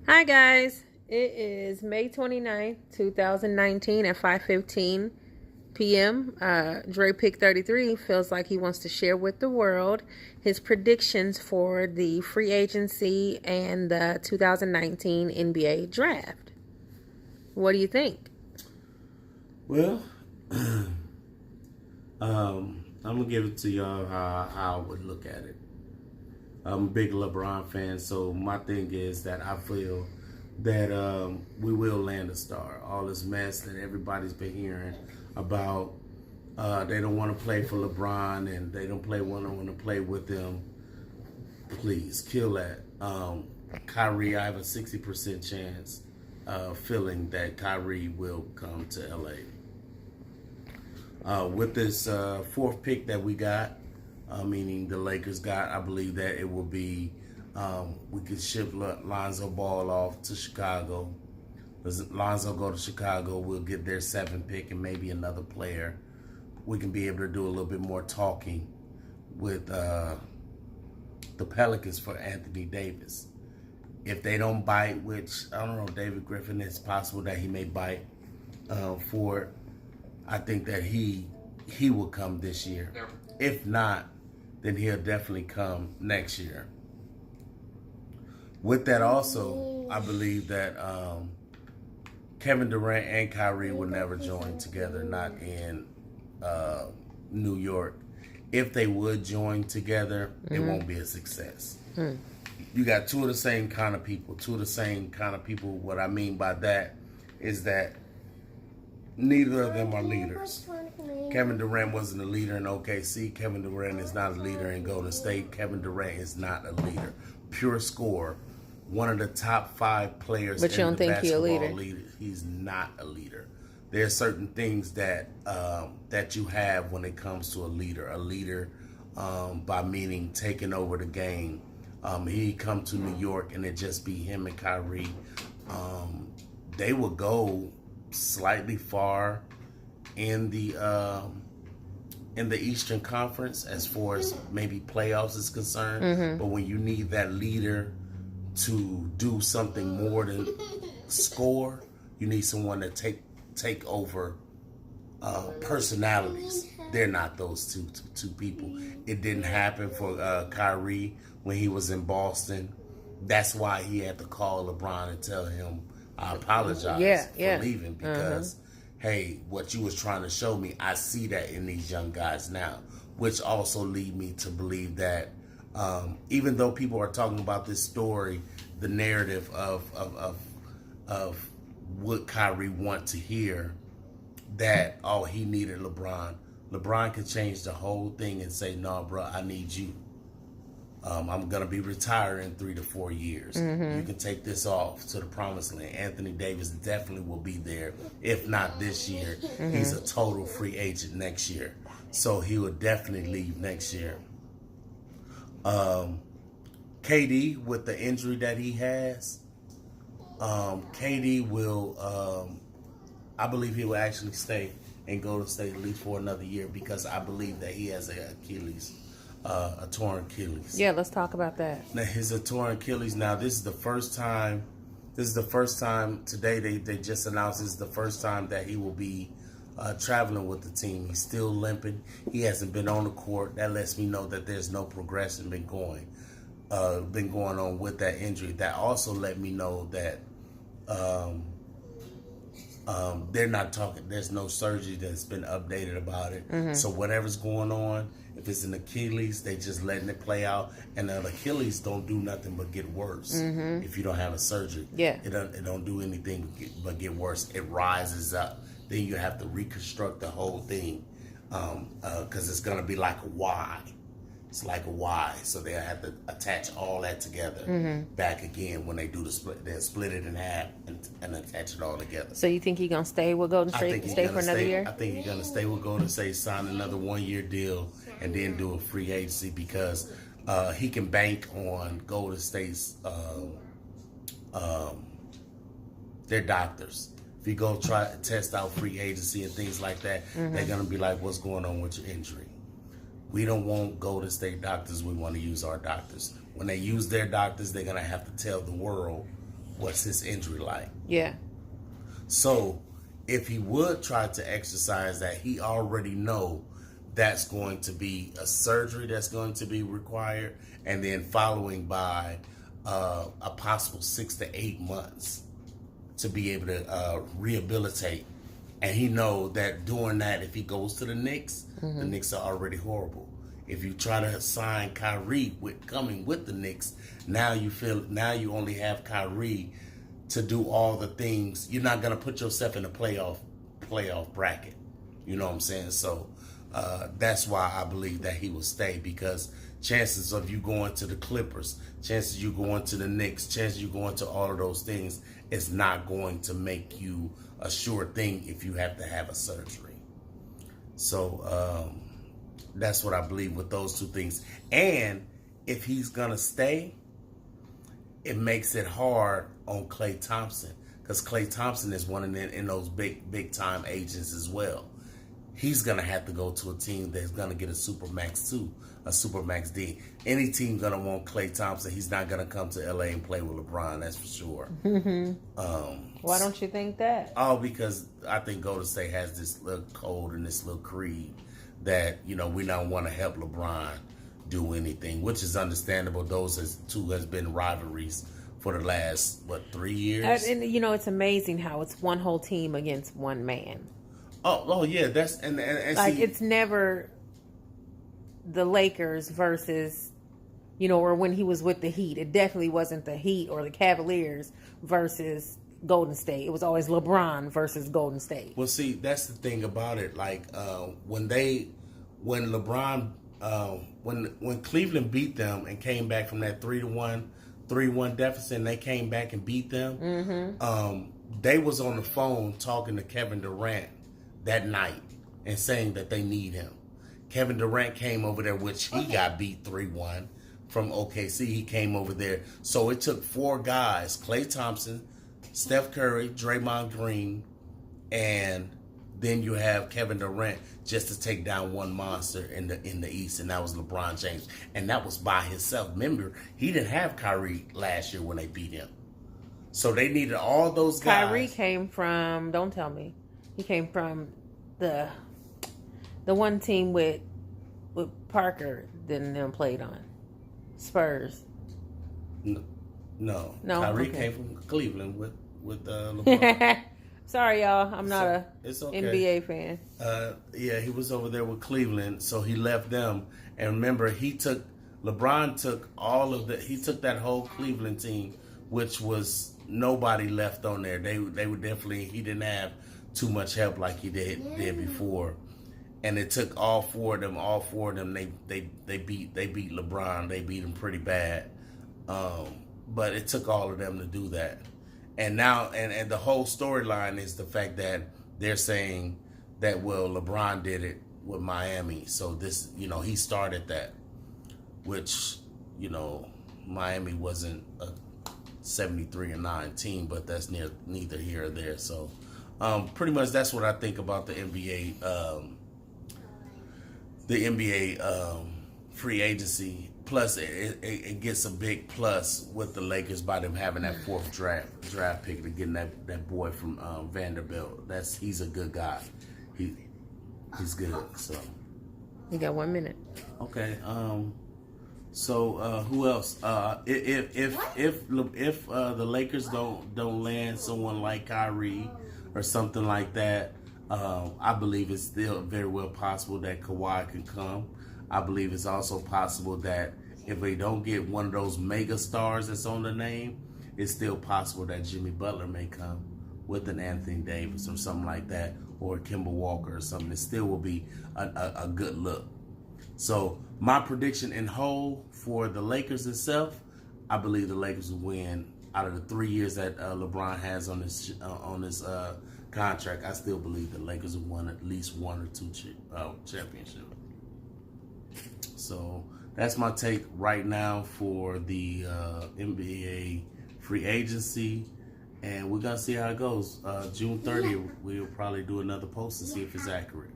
Hi guys, it is May 29th, 2019 at 5:15 p.m. Drepic33 feels like he wants to share with the world his predictions for the free agency and the 2019 NBA draft. What do you think? Well, I'm gonna give it to y'all how I would look at it. I'm a big LeBron fan, so my thing is that I feel that we will land a star. All this mess that everybody's been hearing about, they don't want to play for LeBron and they don't want to play with them. Please kill that. Kyrie, I have a 60% chance feeling that Kyrie will come to LA. With this fourth pick that we got, meaning the Lakers got, I believe that it will be, we could ship Lonzo Ball off to Chicago. As Lonzo go to Chicago, we'll get their 7th pick and maybe another player. We can be able to do a little bit more talking with the Pelicans for Anthony Davis. If they don't bite, which I don't know, David Griffin, it's possible that he may bite for it. I think that he will come this year. If not, then he'll definitely come next year. With that also, I believe that Kevin Durant and Kyrie will never join together, not in New York. If they would join together, it won't be a success. You got two of the same kind of people. What I mean by that is that neither of them are leaders. Kevin Durant wasn't a leader in OKC. Kevin Durant is not a leader in Golden State. Kevin Durant is not a leader. Pure scorer. One of the top 5 players But you don't think he's a leader? He's not a leader. There are certain things that that you have when it comes to a leader. A leader, by meaning taking over the game. He come to New York and it just be him and Kyrie. They will go slightly far in the Eastern Conference as far as maybe playoffs is concerned. But when you need that leader to do something more than score, you need someone to take over personalities. They're not those two people. It didn't happen for Kyrie when he was in Boston. That's why he had to call LeBron and tell him, I apologize for leaving because, hey, what you was trying to show me, I see that in these young guys now, which also lead me to believe that even though people are talking about this story, the narrative of what Kyrie want to hear, that, oh, he needed LeBron. LeBron could change the whole thing and say, no, bro, I need you. I'm going to be retired in 3 to 4 years. You can take this off to the promised land. Anthony Davis definitely will be there. If not this year, he's a total free agent next year. So he will definitely leave next year. KD, with the injury that he has, KD will, I believe he will actually stay and go to stay at least for another year because I believe that he has a torn Achilles. Yeah, let's talk about that. Now, his torn Achilles. Now, this is the first time today they just announced this is the first time that he will be traveling with the team. He's still limping. He hasn't been on the court. That lets me know that there's no progression been going on with that injury. That also let me know that they're not talking. There's no surgery that's been updated about it. So whatever's going on, if it's an Achilles, they just letting it play out. And the Achilles don't do nothing but get worse if you don't have a surgery. Yeah, it don't do anything but get worse. It rises up. Then you have to reconstruct the whole thing because it's gonna be like a Y. It's like a Y, so they have to attach all that together back again when they do the split. They'll split it in half and attach it all together. So you think he's gonna stay with Golden State? Stay for another year? I think he's gonna stay with Golden State, sign another 1-year deal, and then do a free agency because he can bank on Golden State's their doctors. If you go try to test out free agency and things like that, they're gonna be like, "What's going on with your injury?" We don't want Golden State doctors. We want to use our doctors. When they use their doctors, they're going to have to tell the world what's his injury like. Yeah. So if he would try to exercise that, he already know that's going to be a surgery that's going to be required, and then following by a possible 6 to 8 months to be able to rehabilitate. And he know that doing that, if he goes to the Knicks, the Knicks are already horrible. If you try to sign Kyrie coming with the Knicks, now you only have Kyrie to do all the things. You're not gonna put yourself in a playoff bracket. You know what I'm saying? So that's why I believe that he will stay, because chances of you going to the Clippers, chances you going to the Knicks, chances you going to all of those things is not going to make you a sure thing if you have to have a surgery. So that's what I believe with those two things. And if he's gonna stay, it makes it hard on Klay Thompson, because Klay Thompson is one in those big time agents as well. He's gonna have to go to a team that's gonna get a Supermax 2, a Supermax D. Any team gonna want Klay Thompson. He's not gonna come to LA and play with LeBron, that's for sure. Why don't you think that? Oh, because I think Golden State has this little code and this little creed that, you know, we don't want to help LeBron do anything, which is understandable. Those two has been rivalries for the last 3 years. And you know, it's amazing how it's one whole team against one man. Oh yeah, that's and like see, it's never the Lakers versus, you know, or when he was with the Heat, it definitely wasn't the Heat or the Cavaliers versus Golden State. It was always LeBron versus Golden State. Well, see, that's the thing about it. Like when LeBron, when Cleveland beat them and came back from that 3-1 deficit, and they came back and beat them. They was on the phone talking to Kevin Durant that night and saying that they need him. Kevin Durant came over there, which he got beat 3-1 from OKC. He came over there. So it took 4 guys, Klay Thompson, Steph Curry, Draymond Green, and then you have Kevin Durant just to take down one monster in the East, and that was LeBron James. And that was by himself. Remember, he didn't have Kyrie last year when they beat him. So they needed all those guys. Kyrie came from, don't tell me, he came from the one team with Parker than them played on. Spurs. No. Kyrie came from Cleveland with LeBron. Sorry, y'all. I'm not a okay. NBA fan. Yeah, he was over there with Cleveland, so he left them. And remember, LeBron took he took that whole Cleveland team, which was nobody left on there. They were definitely, he didn't have too much help like he did before. And it took all four of them. They beat LeBron. They beat him pretty bad. But it took all of them to do that. And now, and the whole storyline is the fact that they're saying that, well, LeBron did it with Miami. So this, you know, he started that, which, you know, Miami wasn't a 73-9 team, but that's neither here or there. So pretty much that's what I think about the NBA. The NBA free agency. Plus, it gets a big plus with the Lakers by them having that 4th draft pick and getting that boy from Vanderbilt. He's a good guy. He's good. So you got 1 minute. Okay. So who else? If the Lakers don't land someone like Kyrie or something like that, I believe it's still very well possible that Kawhi can come. I believe it's also possible that if they don't get one of those mega stars that's on the name, it's still possible that Jimmy Butler may come with an Anthony Davis or something like that, or Kemba Walker or something. It still will be a good look. So my prediction in whole for the Lakers itself, I believe the Lakers will win. Out of the 3 years that LeBron has on this contract, I still believe the Lakers will win at least 1 or 2 championships. So that's my take right now for the NBA free agency, and we're gonna see how it goes. June 30th, we'll probably do another post to see if it's accurate.